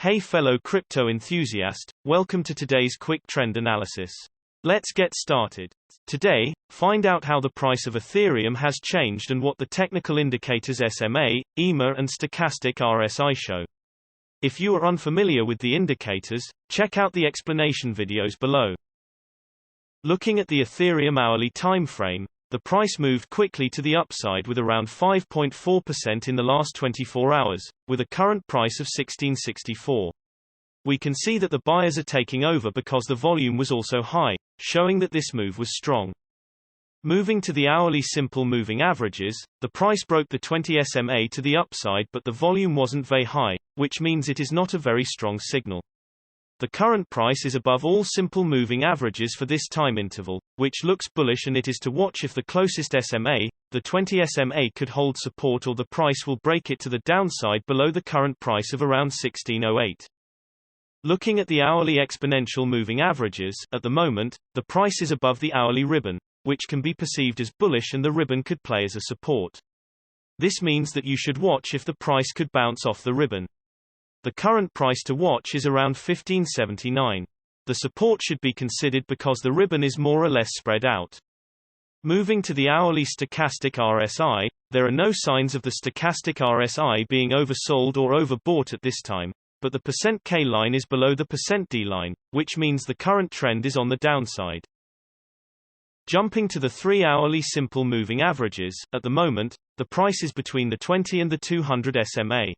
Hey fellow crypto enthusiast, welcome to today's quick trend analysis. Let's get started. Today, find out how the price of Ethereum has changed and what the technical indicators SMA, EMA and stochastic RSI show. If you are unfamiliar with the indicators, check out the explanation videos below. Looking at the Ethereum hourly time frame, the price moved quickly to the upside with around 5.4% in the last 24 hours, with a current price of $16.64. We can see that the buyers are taking over because the volume was also high, showing that this move was strong. Moving to the hourly simple moving averages, the price broke the 20 SMA to the upside but the volume wasn't very high, which means it is not a very strong signal. The current price is above all simple moving averages for this time interval, which looks bullish, and it is to watch if the closest SMA, the 20 SMA, could hold support or the price will break it to the downside below the current price of around $16.08. Looking at the hourly exponential moving averages, at the moment, the price is above the hourly ribbon, which can be perceived as bullish, and the ribbon could play as a support. This means that you should watch if the price could bounce off the ribbon. The current price to watch is around $15.79. The support should be considered because the ribbon is more or less spread out. Moving to the hourly stochastic RSI, there are no signs of the stochastic RSI being oversold or overbought at this time, but the %K line is below the %D line, which means the current trend is on the downside. Jumping to the 3-hourly simple moving averages, at the moment, the price is between the 20 and the 200 SMA.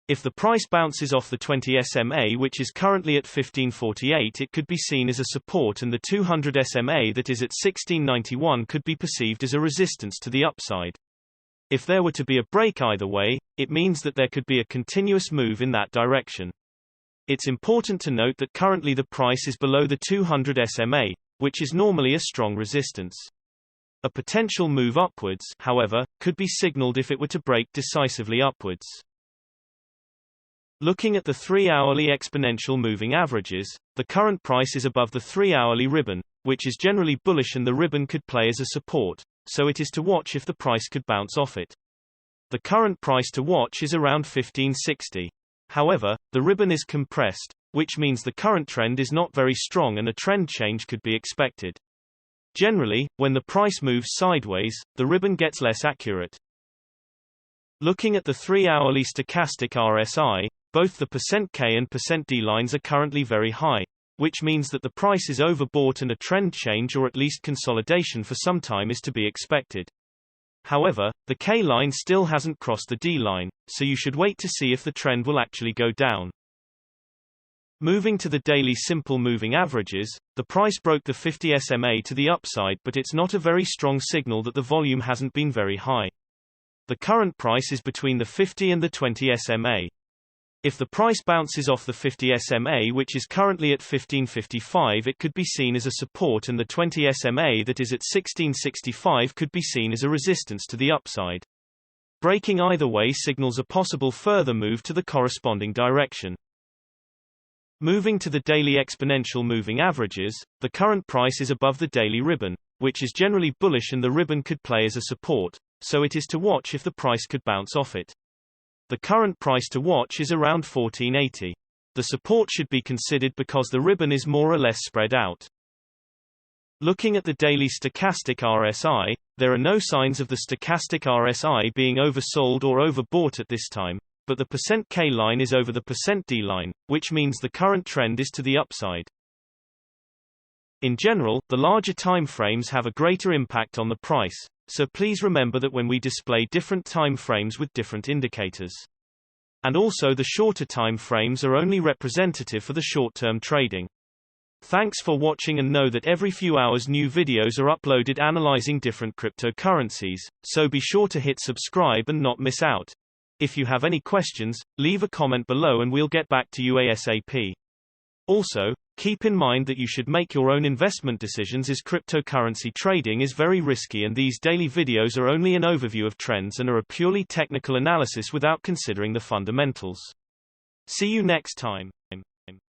If the price bounces off the 20 SMA, which is currently at $15.48, it could be seen as a support, and the 200 SMA that is at $16.91 could be perceived as a resistance to the upside. If there were to be a break either way, it means that there could be a continuous move in that direction. It's important to note that currently the price is below the 200 SMA, which is normally a strong resistance. A potential move upwards, however, could be signaled if it were to break decisively upwards. Looking at the 3-hourly exponential moving averages, the current price is above the 3-hourly ribbon, which is generally bullish, and the ribbon could play as a support, so it is to watch if the price could bounce off it. The current price to watch is around $15.60. However, the ribbon is compressed, which means the current trend is not very strong and a trend change could be expected. Generally, when the price moves sideways, the ribbon gets less accurate. Looking at the 3-hourly stochastic RSI, both the %K and %D lines are currently very high, which means that the price is overbought and a trend change or at least consolidation for some time is to be expected. However, the K line still hasn't crossed the D line, so you should wait to see if the trend will actually go down. Moving to the daily simple moving averages, the price broke the 50 SMA to the upside, but it's not a very strong signal that the volume hasn't been very high. The current price is between the 50 and the 20 SMA. If the price bounces off the 50 SMA, which is currently at $15.55, it could be seen as a support, and the 20 SMA that is at $16.65 could be seen as a resistance to the upside. Breaking either way signals a possible further move to the corresponding direction. Moving to the daily exponential moving averages, the current price is above the daily ribbon, which is generally bullish, and the ribbon could play as a support, so it is to watch if the price could bounce off it. The current price to watch is around $14.80. The support should be considered because the ribbon is more or less spread out. Looking at the daily stochastic RSI, there are no signs of the stochastic RSI being oversold or overbought at this time, but the %K line is over the %D line, which means the current trend is to the upside. In general, the larger time frames have a greater impact on the price, so please remember that when we display different time frames with different indicators. And also the shorter time frames are only representative for the short-term trading. Thanks for watching, and know that every few hours new videos are uploaded analyzing different cryptocurrencies, so be sure to hit subscribe and not miss out. If you have any questions, leave a comment below and we'll get back to you ASAP. Also, keep in mind that you should make your own investment decisions, as cryptocurrency trading is very risky, and these daily videos are only an overview of trends and are a purely technical analysis without considering the fundamentals. See you next time.